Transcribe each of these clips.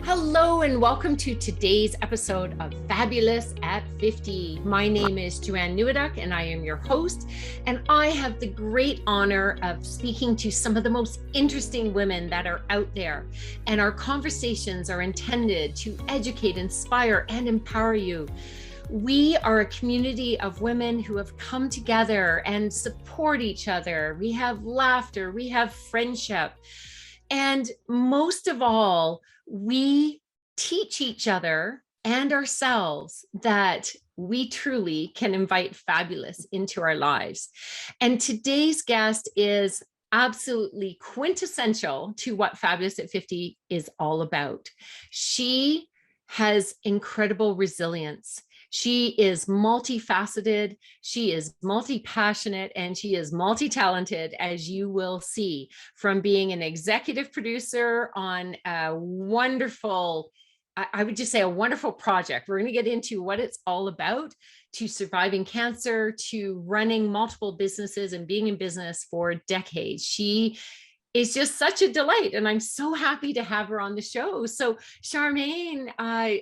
Hello and welcome to today's episode of Fabulous at 50. My name is Joanne Neweduk and I am your host, and I have the great honor of speaking to some of the most interesting women that are out there. And our conversations are intended to educate, inspire, and empower you. We are a community of women who have come together and support each other. We have laughter, we have friendship. And most of all, we teach each other and ourselves that we truly can invite fabulous into our lives. And today's guest is absolutely quintessential to what Fabulous at 50 is all about. She has incredible resilience. She is multifaceted, she is multi-passionate, and she is multi-talented, as you will see, from being an executive producer on a wonderful, I would just say a wonderful project. We're going to get into what it's all about, to surviving cancer, to running multiple businesses and being in business for decades. She is just such a delight, and I'm so happy to have her on the show. So Charmaine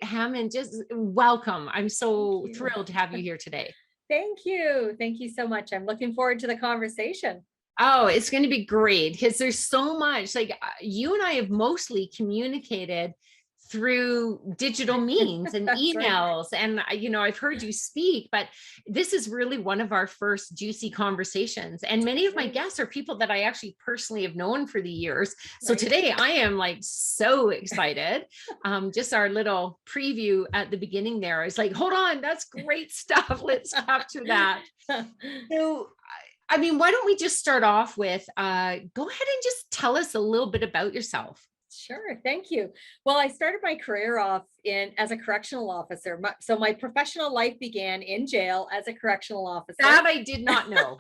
Hammond, just welcome. I'm so thrilled to have you here today. Thank you. Thank you so much. I'm looking forward to the conversation. Oh, it's going to be great because there's so much. Like, you and I have mostly communicated through digital means and emails. Right. And, I've heard you speak, but this is really one of our first juicy conversations. And many of my guests are people that I actually personally have known for the years. So today I am like so excited. Just our little preview at the beginning there. I was like, hold on, that's great stuff. Let's capture that. So, why don't we just start off with, go ahead and just tell us a little bit about yourself. Sure. Thank you. Well, I started my career off as a correctional officer. So my professional life began in jail as a correctional officer. That I did not know.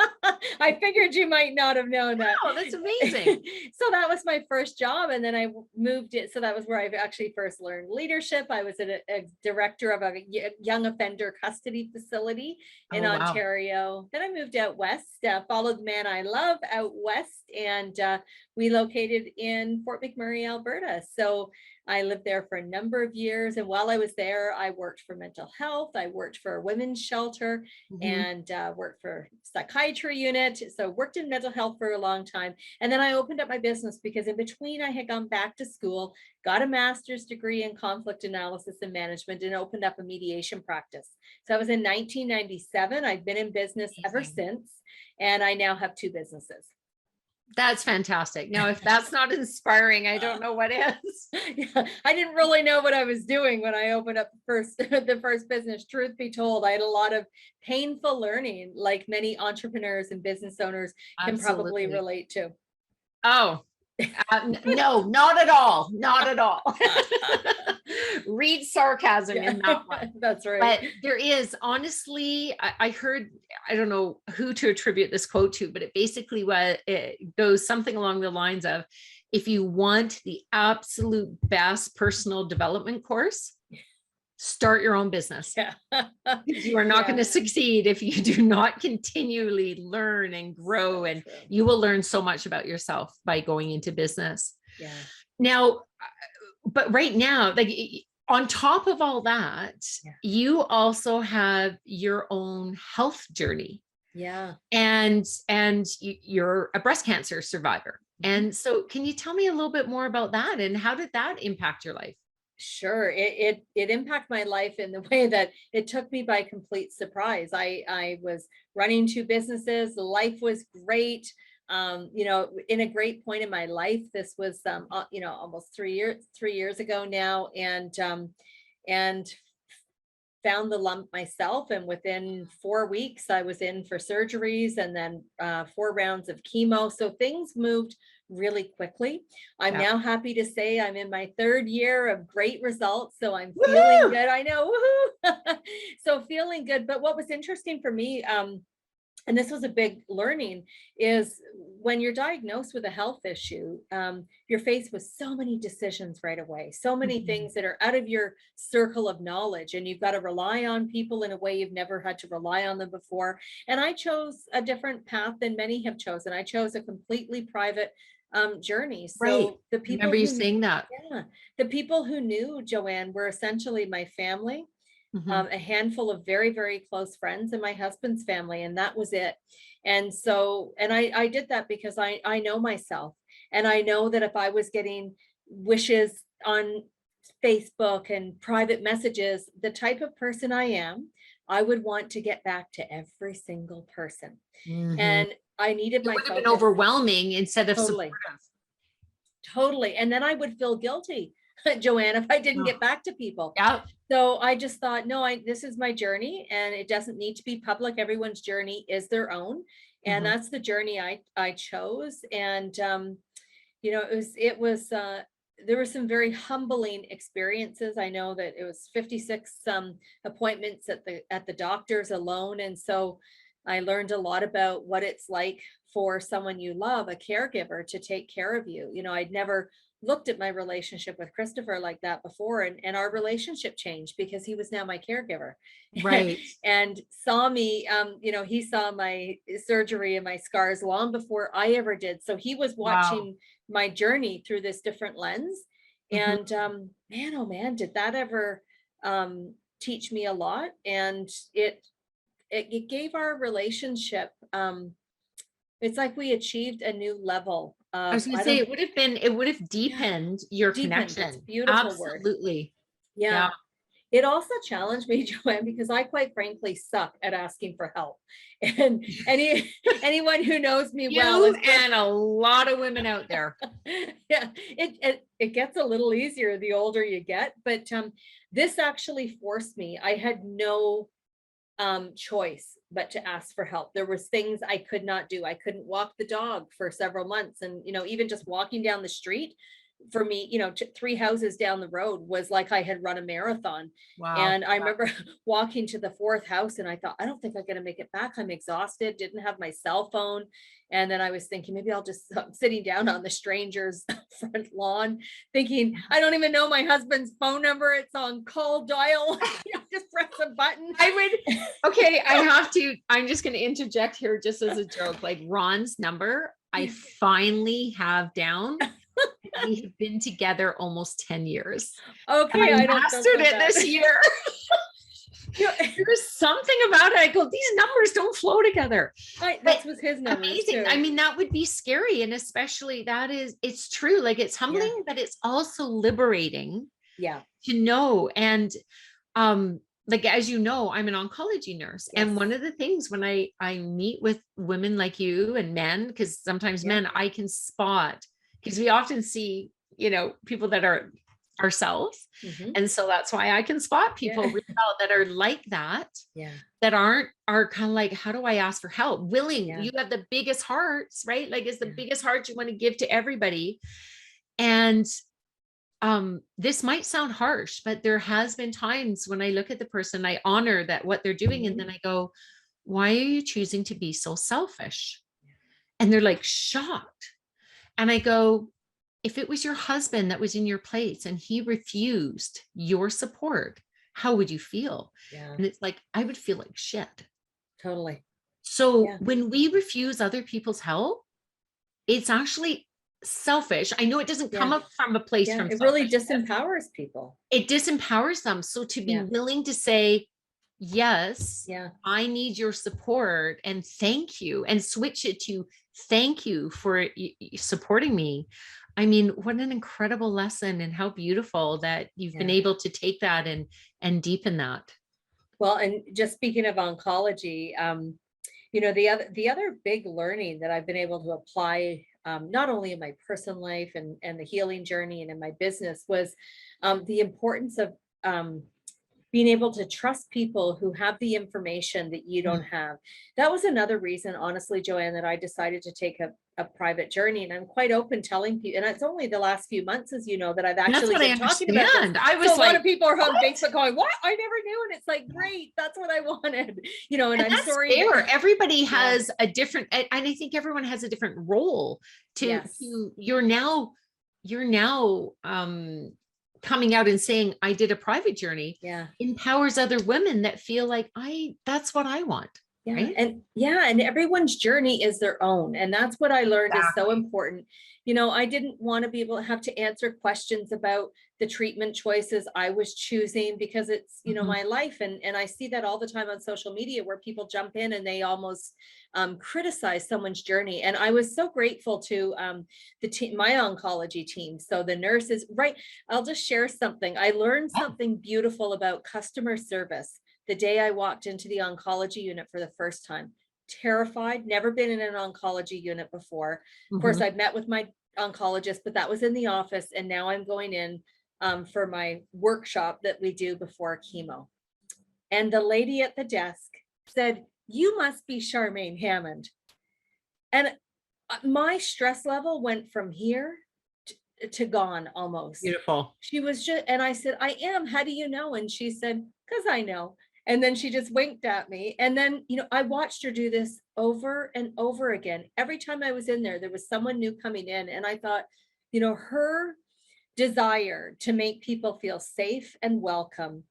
I figured you might not have known that. Oh, that's amazing. So that was my first job. And then I moved it. So that was where I actually first learned leadership. I was a director of a young offender custody facility in Ontario. Wow. Then I moved out west, followed the man I love out west, and we located in Fort McMurray, Alberta. So I lived there for a number of years. And while I was there, I worked for mental health. I worked for a women's shelter and worked for psychiatry unit. So worked in mental health for a long time. And then I opened up my business because in between I had gone back to school, got a master's degree in conflict analysis and management, and opened up a mediation practice. So I was in 1997. I've been in business ever since. And I now have 2 businesses. That's fantastic. Now, if that's not inspiring, I don't know what is. Yeah, I didn't really know what I was doing when I opened up the first business. Truth be told, I had a lot of painful learning, like many entrepreneurs and business owners can probably relate to. Oh, no, not at all. Not at all. Read sarcasm in that one. That's right. But there is, honestly, I heard, I don't know who to attribute this quote to, but it basically it goes something along the lines of, if you want the absolute best personal development course, start your own business. Yeah. You are not going to succeed if you do not continually learn and grow, and you will learn so much about yourself by going into business. Yeah. Now, but right now, like on top of all that, you also have your own health journey. Yeah. And you're a breast cancer survivor. And so can you tell me a little bit more about that, and how did that impact your life? Sure. It impacted my life in the way that it took me by complete surprise. I was running 2 businesses. Life was great. In a great point in my life. This was, almost 3 years ago now, and found the lump myself. And within 4 weeks, I was in for surgeries and then 4 rounds of chemo. So things moved really quickly. I'm now happy to say I'm in my 3rd year of great results. So I'm feeling good. I know. Woohoo! So feeling good. But what was interesting for me, and this was a big learning, is when you're diagnosed with a health issue, you're faced with so many decisions right away, so many things that are out of your circle of knowledge, and you've got to rely on people in a way you've never had to rely on them before. And I chose a different path than many have chosen. I chose a completely private journey. Right. So the people Remember you saying that. yeah, the people who knew Joanne were essentially my family, a handful of very, very close friends, and my husband's family, and that was it. And so, and I did that because I know myself, and I know that if I was getting wishes on Facebook and private messages, the type of person I am, I would want to get back to every single person. Mm-hmm. And I needed It would have myself been overwhelming instead of totally, supportive. totally. And then I would feel guilty, Joanne, if I didn't get back to people. Yeah. So I just thought, no, this is my journey, and it doesn't need to be public. Everyone's journey is their own. And that's the journey I chose. And, there were some very humbling experiences. I know that it was 56 appointments at the doctor's alone. And so I learned a lot about what it's like for someone you love, a caregiver, to take care of you. I'd never looked at my relationship with Christopher like that before. And our relationship changed because he was now my caregiver. Right. And saw me, he saw my surgery and my scars long before I ever did. So he was watching my journey through this different lens. And man, oh man, did that ever teach me a lot. And it gave our relationship, it's like we achieved a new level. I was going to say it would have deepened your connection. Beautiful Absolutely. Word. Yeah. It also challenged me, Joanne, because I quite frankly suck at asking for help. And anyone who knows me well, and a lot of women out there. Yeah, it gets a little easier the older you get, but this actually forced me. I had no choice but to ask for help. There was things I could not do. I couldn't walk the dog for several months, and even just walking down the street for me, 3 houses down the road was like I had run a marathon. Wow. And I remember walking to the 4th house and I thought, I don't think I'm going to make it back. I'm exhausted, didn't have my cell phone. And then I was thinking, maybe I'll just sitting down on the stranger's front lawn thinking, I don't even know my husband's phone number. It's on call dial. Just press a button. I'm just going to interject here just as a joke, like Ron's number, I finally have down. We have been together almost 10 years. Okay. I mastered it this year. There's something about it. I go, these numbers don't flow together. That was his number. Amazing. Too. I mean, that would be scary. And especially it's true. Like it's humbling, but it's also liberating. Yeah. To know. And like, as you know, I'm an oncology nurse. Yes. And one of the things when I meet with women like you and men, because sometimes men I can spot, because we often see, people that are ourselves. And so that's why I can spot people really well that are like that, that are kind of like, how do I ask for help? Willing. You have the biggest hearts, right? Like it's the biggest heart you want to give to everybody. And this might sound harsh, but there has been times when I look at the person, I honor that what they're doing. And then I go, why are you choosing to be so selfish? And they're like shocked. And I go, if it was your husband that was in your place and he refused your support, how would you feel? Yeah. And it's like, I would feel like shit. Totally. So when we refuse other people's help, it's actually selfish. I know it doesn't come up from a place from it really disempowers people. It disempowers them. So to be willing to say, yes, I need your support and thank you, and switch it to thank you for supporting me. I mean, what an incredible lesson, and how beautiful that you've been able to take that and deepen that. Well, and just speaking of oncology, the other big learning that I've been able to apply, not only in my personal life and the healing journey and in my business, was the importance of being able to trust people who have the information that you don't have. That was another reason, honestly, Joanne, that I decided to take a private journey. And I'm quite open telling people, and it's only the last few months, as you know, that I've actually been talking about this. I was so a lot of people are on Facebook going, what? I never knew. And it's like, great, that's what I wanted. And I'm sorry. Fair. Everybody has a different, and I think everyone has a different role to you're now coming out and saying, I did a private journey, empowers other women that feel like that's what I want. Yeah. right? And everyone's journey is their own. And that's what I learned is so important. I didn't want to be able to have to answer questions about the treatment choices I was choosing, because it's, my life. And I see that all the time on social media where people jump in and they almost criticize someone's journey. And I was so grateful to the team, my oncology team. So the nurses, right. I'll just share something. I learned something beautiful about customer service the day I walked into the oncology unit for the first time. Terrified, never been in an oncology unit before. Of course, I've met with my oncologist, but that was in the office. And now I'm going in for my workshop that we do before chemo. And the lady at the desk said, "You must be Charmaine Hammond." And my stress level went from here to gone almost. Beautiful. She was just, and I said, "I am. How do you know?" And she said, "Because I know." And then she just winked at me. And then, I watched her do this over and over again. Every time I was in there, there was someone new coming in. And I thought, her desire to make people feel safe and welcome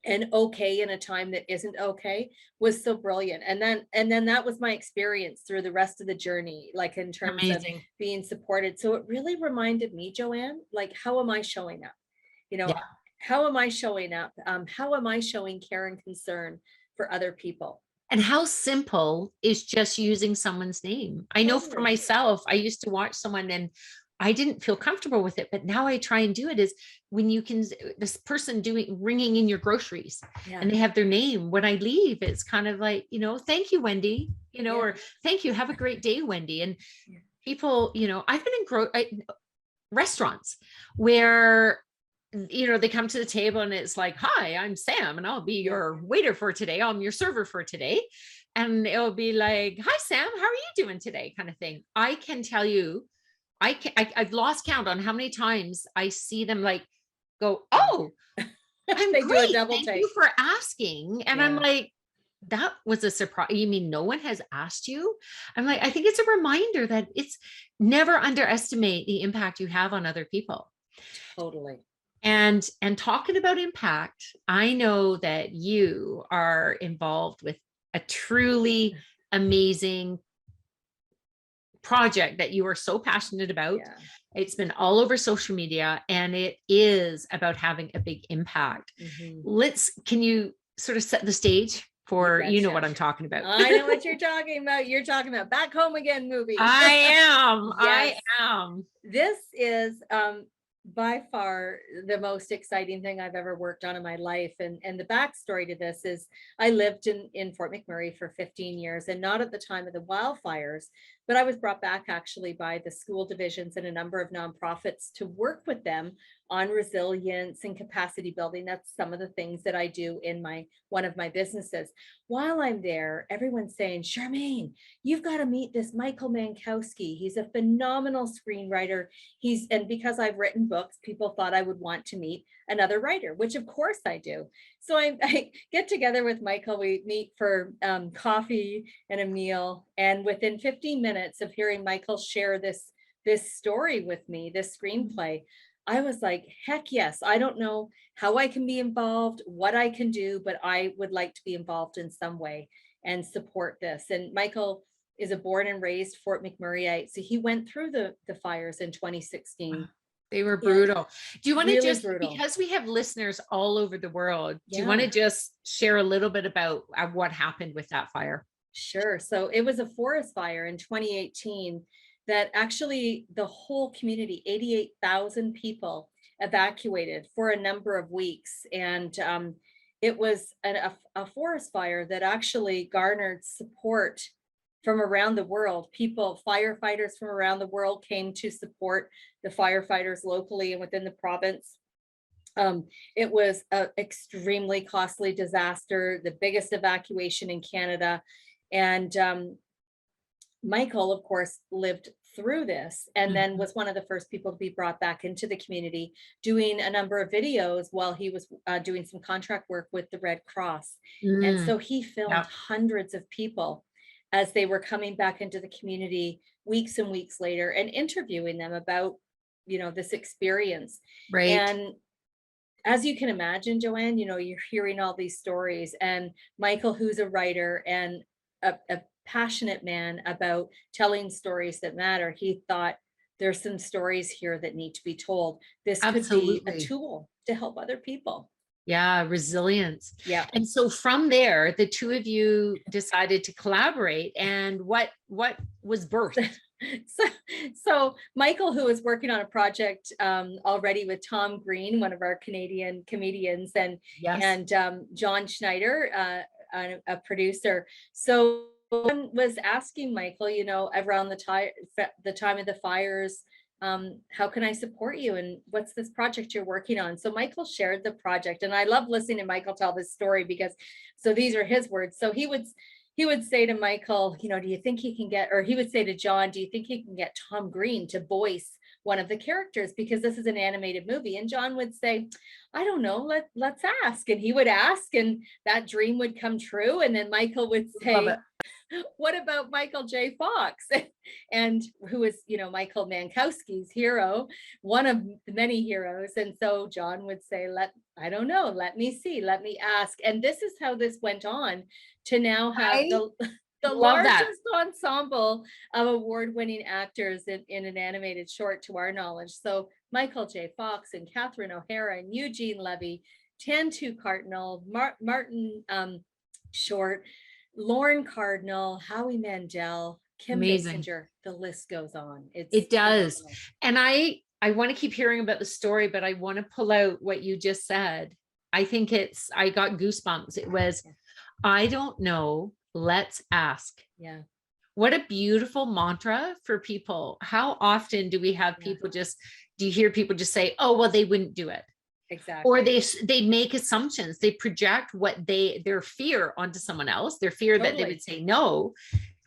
and okay in a time that isn't okay was so brilliant. And then that was my experience through the rest of the journey, like in terms of being supported. So it really reminded me, Joanne, like, how am I showing up? How am I showing up? How am I showing care and concern for other people? And how simple is just using someone's name? I know for myself, I used to watch someone and I didn't feel comfortable with it, but now I try and do it. Is when you can, this person ringing in your groceries and they have their name. When I leave, it's kind of like, "Thank you, Wendy," or "Thank you. Have a great day, Wendy." And people, I've been in restaurants where, they come to the table and it's like, "Hi, I'm Sam and I'll be your waiter for today. I'm your server for today." And it'll be like, "Hi, Sam, how are you doing today?" kind of thing. I can tell you, I've lost count on how many times I see them like go, "Oh, I'm they great. do a double Thank take. you for asking." And I'm like, that was a surprise. You mean no one has asked you? I'm like, I think it's a reminder that it's never underestimate the impact you have on other people. Totally. And talking about impact, I know that you are involved with a truly amazing project that you are so passionate about. It's been all over social media and it is about having a big impact. Can you sort of set the stage for, what I'm talking about? I know what you're talking about. You're talking about Back Home Again movie. I am. This is by far the most exciting thing I've ever worked on in my life. And the backstory to this is I lived in Fort McMurray for 15 years, and not at the time of the wildfires, but I was brought back actually by the school divisions and a number of nonprofits to work with them on resilience and capacity building. That's some of the things that I do in one of my businesses. While I'm there, everyone's saying, "Charmaine, you've got to meet this Michael Mankowski. He's a phenomenal screenwriter. And because I've written books, people thought I would want to meet another writer," which of course I do. So I get together with Michael. We meet for coffee and a meal. And within 15 minutes of hearing Michael share this story with me, this screenplay, I was like, heck yes. I don't know how I can be involved, what I can do, but I would like to be involved in some way and support this. And Michael is a born and raised Fort McMurrayite. So he went through the fires in 2016. They were brutal. Do you want to just, brutal. Because we have listeners all over the world, do you want to just share a little bit about what happened with that fire? Sure. So it was a forest fire in 2018 that actually the whole community, 88,000 people, evacuated for a number of weeks. And it was a forest fire that actually garnered support from around the world. Firefighters from around the world came to support the firefighters locally and within the province. It was an extremely costly disaster, the biggest evacuation in Canada. And Michael, of course, lived through this and then was one of the first people to be brought back into the community, doing a number of videos while he was doing some contract work with the Red Cross. And so he filmed hundreds of people as they were coming back into the community weeks and weeks later and interviewing them about, this experience. Right. And as you can imagine, Joanne, you're hearing all these stories, and Michael, who's a writer, and a passionate man about telling stories that matter. He thought there's some stories here that need to be told. This could be a Absolutely. tool to help other people. Yeah, resilience. Yeah. And so from there, the two of you decided to collaborate. And what was birthed? So, so Michael, who was working on a project already with Tom Green, one of our Canadian comedians, Yes. and John Schneider, a producer. So one was asking Michael, around the time of the fires, how can I support you? And what's this project you're working on? So Michael shared the project, and I love listening to Michael tell this story because, so these are his words. So he would say to Michael, do you think he can get, or he would say to John, do you think he can get Tom Green to voice one of the characters? Because this is an animated movie. And John would say, I don't know, let's ask. And he would ask, and that dream would come true. And then Michael would say, what about Michael J. Fox? And who is, Michael Mankowski's hero, one of the many heroes. And so John would say, I don't know, let me see, let me ask. And this is how this went on to now have the largest ensemble of award-winning actors in an animated short, to our knowledge. So Michael J. Fox and Catherine O'Hara and Eugene Levy, Tantu Cardinal, Martin Short, Lauren Cardinal, Howie Mandel, Kim Basinger, the list goes on. It does. Phenomenal. And I want to keep hearing about the story, but I want to pull out what you just said. I think I got goosebumps. It was, I don't know, let's ask. Yeah. What a beautiful mantra for people. How often do we have people do you hear people just say, oh, well, they wouldn't do it? Exactly. Or they make assumptions. They project their fear onto someone else, their fear that they would say no.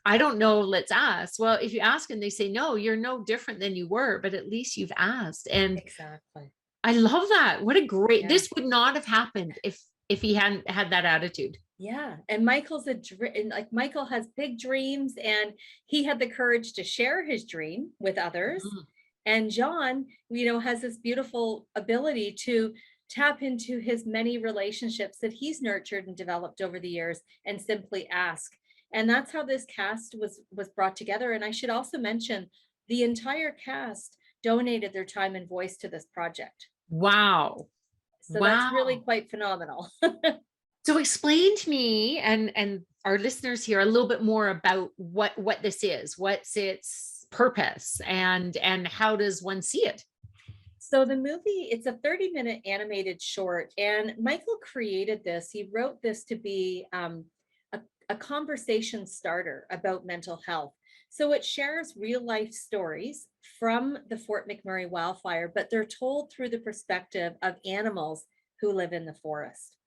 I don't know, let's ask. Well, if you ask and they say no, you're no different than you were, but at least you've asked. And exactly. I love that. What a great, this would not have happened if he hadn't had that attitude. Yeah. And Michael has big dreams, and he had the courage to share his dream with others. Mm-hmm. And John, has this beautiful ability to tap into his many relationships that he's nurtured and developed over the years and simply ask. And that's how this cast was brought together. And I should also mention the entire cast donated their time and voice to this project. Wow. So that's really quite phenomenal. So explain to me and our listeners here a little bit more about what this is, what's its purpose, and how does one see it? So the movie, it's a 30-minute animated short, and Michael created this. He wrote this to be a conversation starter about mental health. So it shares real life stories from the Fort McMurray wildfire, but they're told through the perspective of animals who live in the forest.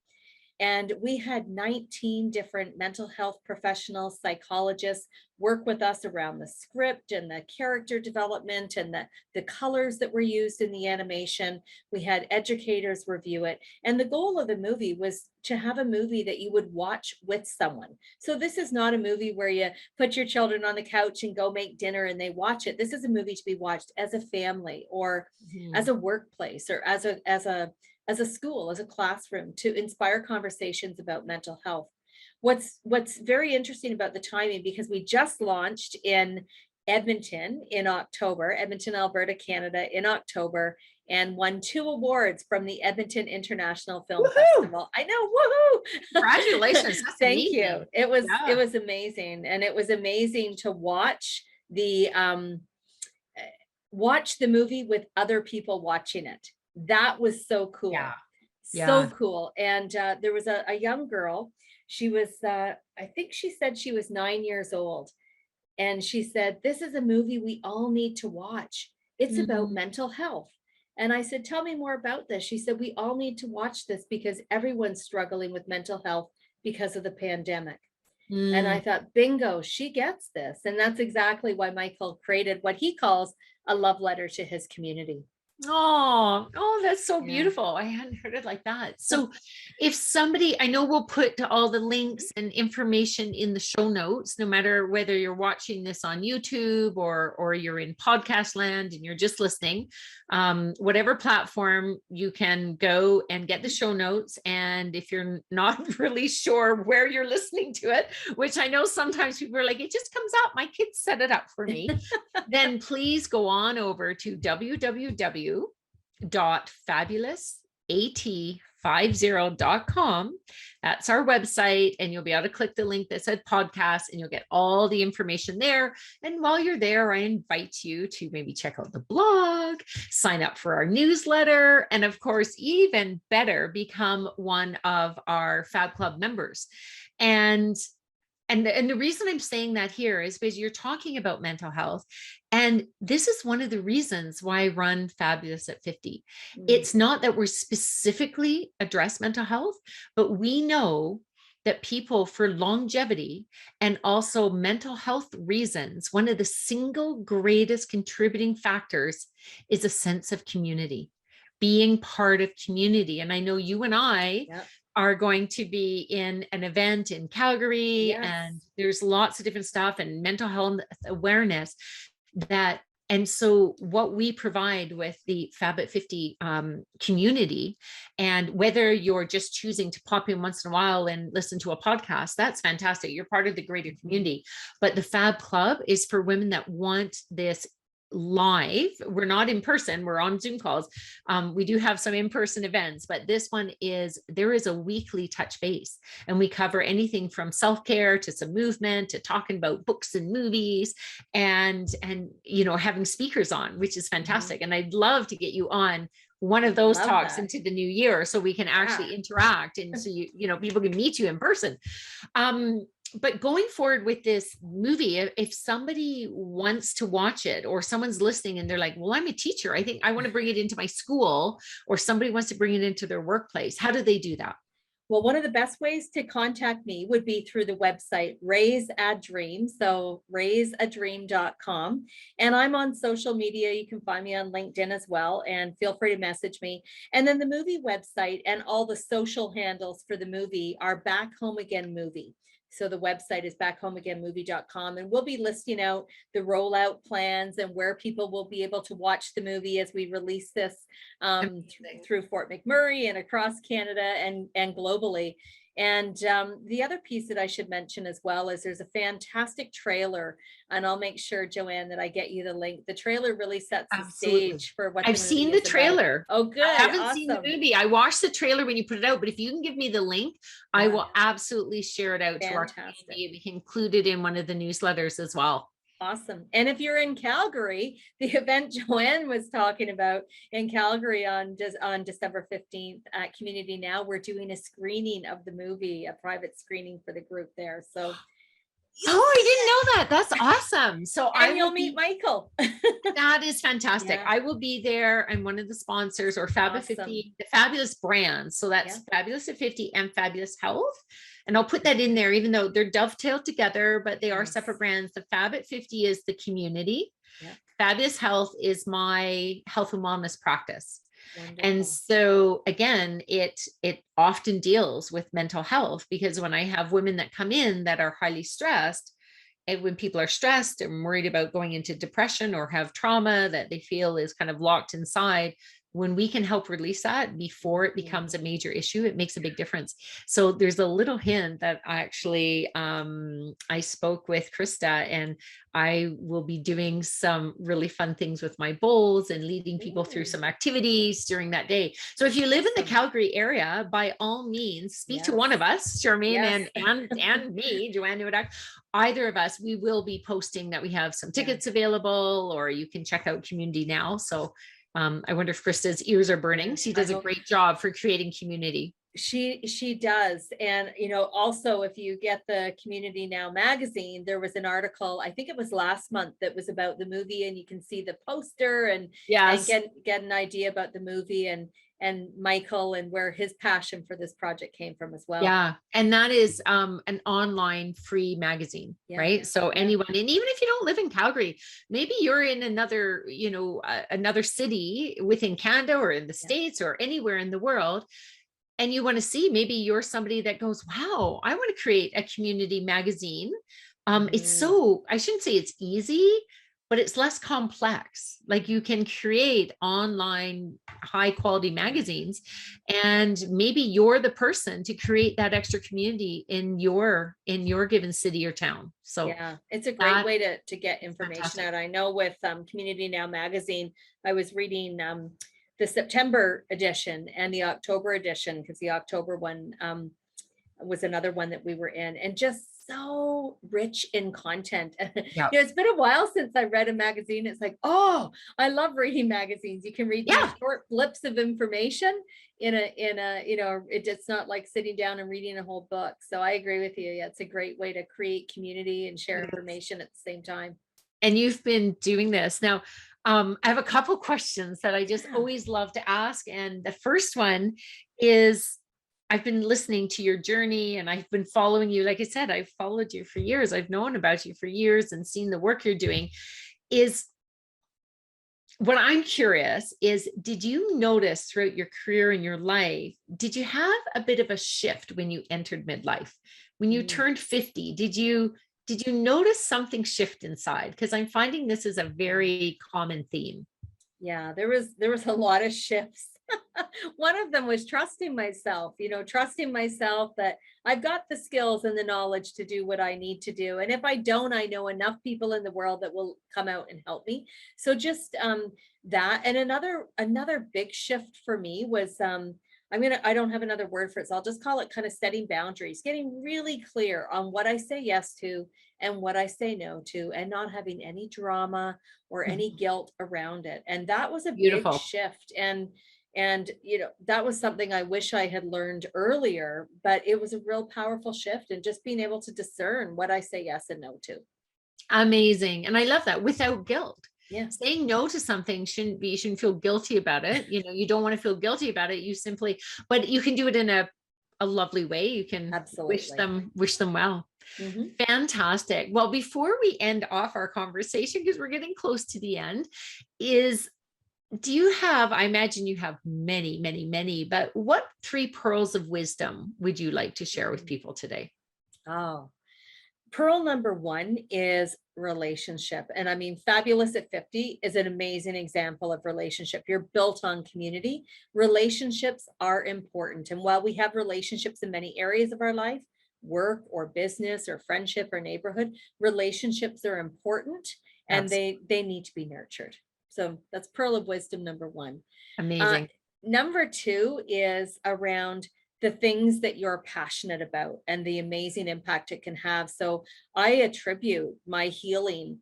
And we had 19 different mental health professionals, psychologists work with us around the script and the character development and the colors that were used in the animation. We had educators review it. And the goal of the movie was to have a movie that you would watch with someone. So this is not a movie where you put your children on the couch and go make dinner and they watch it. This is a movie to be watched as a family or as a workplace or as a school, as a classroom, to inspire conversations about mental health. What's very interesting about the timing, because we just launched in Edmonton in October, Edmonton, Alberta, Canada in October, and won 2 awards from the Edmonton International Film Festival. I know, woohoo! Congratulations. Thank you. It was amazing. And it was amazing to watch the movie with other people watching it. That was so cool. So cool. And there was a young girl. She was, I think she said she was 9 years old. And she said, this is a movie we all need to watch. It's about mental health. And I said, tell me more about this. She said, we all need to watch this because everyone's struggling with mental health because of the pandemic. And I thought, bingo, she gets this. And that's exactly why Michael created what he calls a love letter to his community. Oh, that's so Yeah. beautiful. I hadn't heard it like that. So if somebody, I know we'll put all the links and information in the show notes, no matter whether you're watching this on YouTube or you're in podcast land and you're just listening, whatever platform, you can go and get the show notes. And if you're not really sure where you're listening to it, which I know sometimes people are like, it just comes up, my kids set it up for me, then please go on over to www.fabulousat50.com. That's our website, and you'll be able to click the link that said podcast, and you'll get all the information there. And while you're there, I invite you to maybe check out the blog, sign up for our newsletter, and of course, even better, become one of our Fab Club members. And the reason I'm saying that here is because you're talking about mental health. And this is one of the reasons why I run Fabulous at 50. It's not that we're specifically address mental health, but we know that people, for longevity and also mental health reasons, one of the single greatest contributing factors is a sense of community, being part of community. And I know you and I are going to be in an event in Calgary, and there's lots of different stuff and mental health awareness that. And so what we provide with the Fab at 50 community, and whether you're just choosing to pop in once in a while and listen to a podcast, that's fantastic. You're part of the greater community. But the Fab Club is for women that want this live. We're not in person, we're on Zoom calls. We do have some in-person events, but this one there is a weekly touch base, and we cover anything from self-care to some movement to talking about books and movies, and having speakers on, which is fantastic. And I'd love to get you on one of those talks into the new year, so we can actually interact, and so people can meet you in person. But going forward with this movie, if somebody wants to watch it, or someone's listening and they're like, well, I'm a teacher, I think I want to bring it into my school, or somebody wants to bring it into their workplace, how do they do that? Well, one of the best ways to contact me would be through the website Raise a Dream. So raiseadream.com. And I'm on social media. You can find me on LinkedIn as well. And feel free to message me. And then the movie website and all the social handles for the movie are Back Home Again Movie. So the website is backhomeagainmovie.com, and we'll be listing out the rollout plans and where people will be able to watch the movie as we release this through Fort McMurray and across Canada and globally. And the other piece that I should mention as well is there's a fantastic trailer, and I'll make sure, Joanne, that I get you the link. The trailer really sets the stage for what I've seen the trailer. Oh, good. I haven't seen the movie. I watched the trailer when you put it out, but if you can give me the link, I will absolutely share it out to our community. We can include it in one of the newsletters as well. Awesome. And if you're in Calgary, the event Joanne was talking about in Calgary on December 15th at Community Now, we're doing a screening of the movie, a private screening for the group there. So I didn't know that. That's awesome. So you'll meet Michael. That is fantastic. I will be there. I'm one of the sponsors, or Fab at 50, the Fabulous brands. So that's Fabulous at 50 and Fabulous Health. And I'll put that in there, even though they're dovetailed together, but they are separate brands. The Fab at 50 is the community. Fabulous Health is my health and wellness practice. Wonderful. And so again, it often deals with mental health, because when I have women that come in that are highly stressed, and when people are stressed and worried about going into depression or have trauma that they feel is kind of locked inside, when we can help release that before it becomes a major issue, it makes a big difference. So there's a little hint that actually I spoke with Krista, and I will be doing some really fun things with my bowls and leading people through some activities during that day. So if you live in the Calgary area, by all means, speak to one of us, Charmaine and me, Joanne Newduck. Either of us, we will be posting that we have some tickets available, or you can check out Community Now. So I wonder if Krista's ears are burning. She does a great job for creating community. She does. And, also if you get the Community Now magazine, there was an article, I think it was last month, that was about the movie, and you can see the poster and Yes. get an idea about the movie and Michael and where his passion for this project came from as well. Yeah. And that is an online free magazine, right? So anyone, and even if you don't live in Calgary, maybe you're in another, another city within Canada or in the States or anywhere in the world, and you want to see, maybe you're somebody that goes, wow, I want to create a community magazine. It's so, I shouldn't say it's easy, but it's less complex. Like you can create online high quality magazines, and maybe you're the person to create that extra community in your given city or town. So yeah, it's a great way to get information out. I know with Community Now magazine, I was reading the September edition and the October edition, because the October one was another one that we were in, and just so rich in content. It's been a while since I read a magazine. It's like, oh, I love reading magazines. You can read these short blips of information in a it's not like sitting down and reading a whole book. So I agree with you. Yeah, it's a great way to create community and share information at the same time. And you've been doing this now. I have a couple questions that I just always love to ask. And the first one is, I've been listening to your journey and I've been following you. Like I said, I've followed you for years. I've known about you for years and seen the work you're doing. Is what I'm curious is, did you notice throughout your career and your life, did you have a bit of a shift when you entered midlife? When you turned 50, did you notice something shift inside? Because I'm finding this is a very common theme. Yeah, there was a lot of shifts. One of them was trusting myself, trusting myself that I've got the skills and the knowledge to do what I need to do. And if I don't, I know enough people in the world that will come out and help me. So just that. And another big shift for me was I don't have another word for it, so I'll just call it kind of setting boundaries, getting really clear on what I say yes to and what I say no to, and not having any drama or any guilt around it. And that was a big shift. And that was something I wish I had learned earlier, but it was a real powerful shift, and just being able to discern what I say yes and no to. Amazing. And I love that, without guilt. Yeah. Saying no to something you shouldn't feel guilty about it. You don't want to feel guilty about it. But you can do it in a lovely way. You can wish them well. Fantastic. Well, before we end off our conversation, because we're getting close to the end, do you have, I imagine you have many, many, many, but what 3 pearls of wisdom would you like to share with people today? Oh, pearl number 1 is relationship. And I mean, Fabulous at 50 is an amazing example of relationship. You're built on community. Relationships are important. And while we have relationships in many areas of our life, work or business or friendship or neighborhood, relationships are important, and they need to be nurtured. So that's pearl of wisdom number 1. Amazing. Number 2 is around the things that you're passionate about and the amazing impact it can have. So I attribute my healing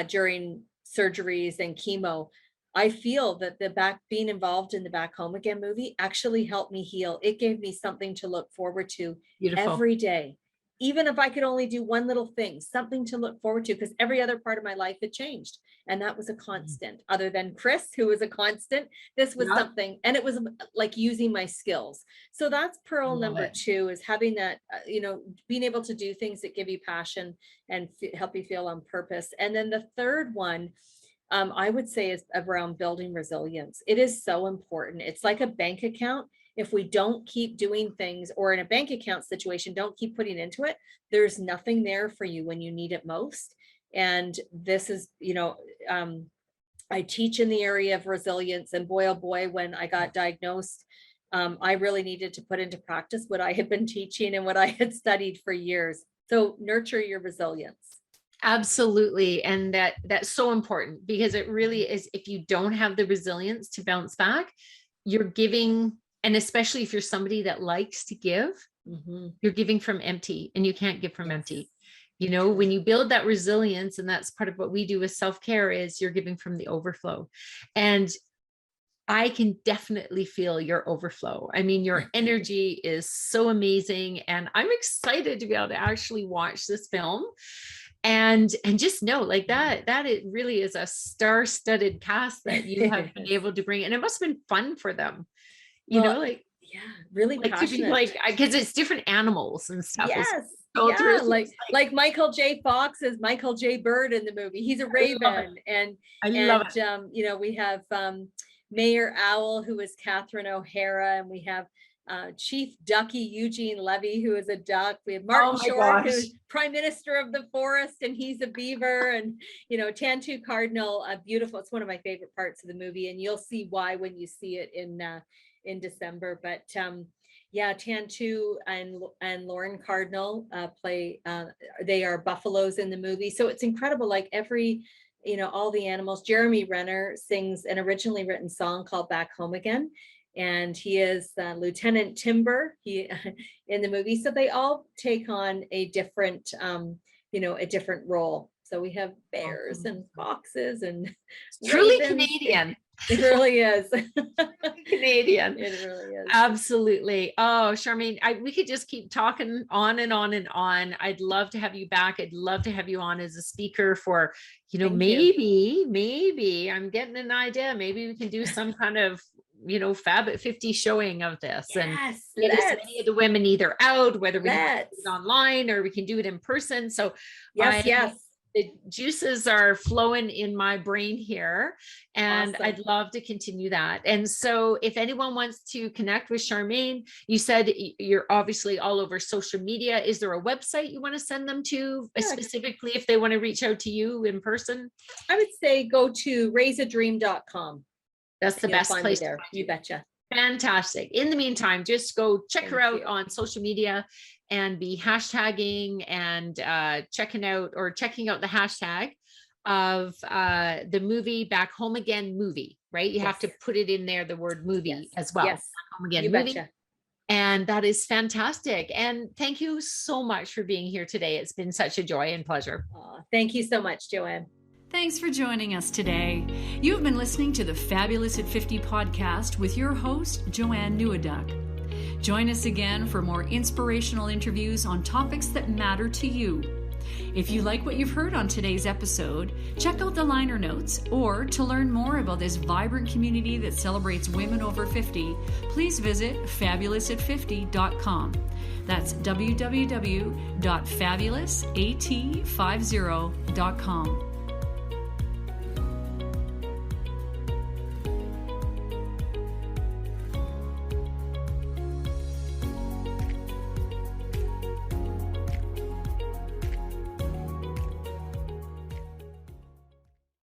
during surgeries and chemo. I feel that being involved in the Back Home Again movie actually helped me heal. It gave me something to look forward to every day. Even if I could only do one little thing, something to look forward to, because every other part of my life had changed. And that was a constant. Other than Chris, who was a constant, this was something, and it was like using my skills. So that's pearl number 2, is having that, being able to do things that give you passion and help you feel on purpose. And then the third one, I would say, is around building resilience. It is so important. It's like a bank account. If we don't keep doing things, or in a bank account situation, don't keep putting into it, there's nothing there for you when you need it most. And this is, I teach in the area of resilience, and boy, oh boy, when I got diagnosed, I really needed to put into practice what I had been teaching and what I had studied for years. So nurture your resilience. Absolutely. And that's so important, because it really is. If you don't have the resilience to bounce back, you're giving. And especially if you're somebody that likes to give, you're giving from empty, and you can't give from empty. When you build that resilience, and that's part of what we do with self-care, is you're giving from the overflow. And I can definitely feel your overflow. I mean, your energy is so amazing, and I'm excited to be able to actually watch this film and just know like that it really is a star-studded cast that you have been able to bring, and it must have been fun for them, like yeah, really like passionate. To be like, because it's different animals and stuff. Yes. Yeah, like Michael J. Fox is Michael J. Bird in the movie. He's a raven, and we have Mayor Owl, who is Catherine O'Hara, and we have Chief Ducky Eugene Levy, who is a duck. We have Martin Short, who's Prime Minister of the Forest, and he's a beaver. And Tantu Cardinal, beautiful. It's one of my favorite parts of the movie, and you'll see why when you see it in December. But Tantu and Lauren Cardinal play. They are buffaloes in the movie, so it's incredible. Like all the animals. Jeremy Renner sings an originally written song called "Back Home Again," and he is Lieutenant Timber. He in the movie, so they all take on a different, a different role. So we have bears and foxes and truly Canadian. It really is. Canadian. It really is. Absolutely. Oh, Charmaine, we could just keep talking on and on and on. I'd love to have you back. I'd love to have you on as a speaker for, maybe I'm getting an idea. Maybe we can do some kind of, Fab at 50 showing of this. Yes, and get as many of the women either out, whether we can do it online or we can do it in person. So yes. The juices are flowing in my brain here, and awesome. I'd love to continue that. And so if anyone wants to connect with Charmaine, you said you're obviously all over social media. Is there a website you want to send them to specifically if they want to reach out to you in person? I would say go to raiseadream.com. That's the best place there. You betcha. Fantastic. In the meantime, just go check her out on social media and be hashtagging and checking out the hashtag of the movie Back Home Again movie, right? You have to put it in there, the word movie as well. Yes. Back Home Again you movie. Betcha. And that is fantastic. And thank you so much for being here today. It's been such a joy and pleasure. Thank you so much, Joanne. Thanks for joining us today. You've been listening to the Fabulous at 50 podcast with your host, Joanne Neweduk. Join us again for more inspirational interviews on topics that matter to you. If you like what you've heard on today's episode, check out the liner notes, or to learn more about this vibrant community that celebrates women over 50, please visit fabulousat50.com. That's www.fabulousat50.com.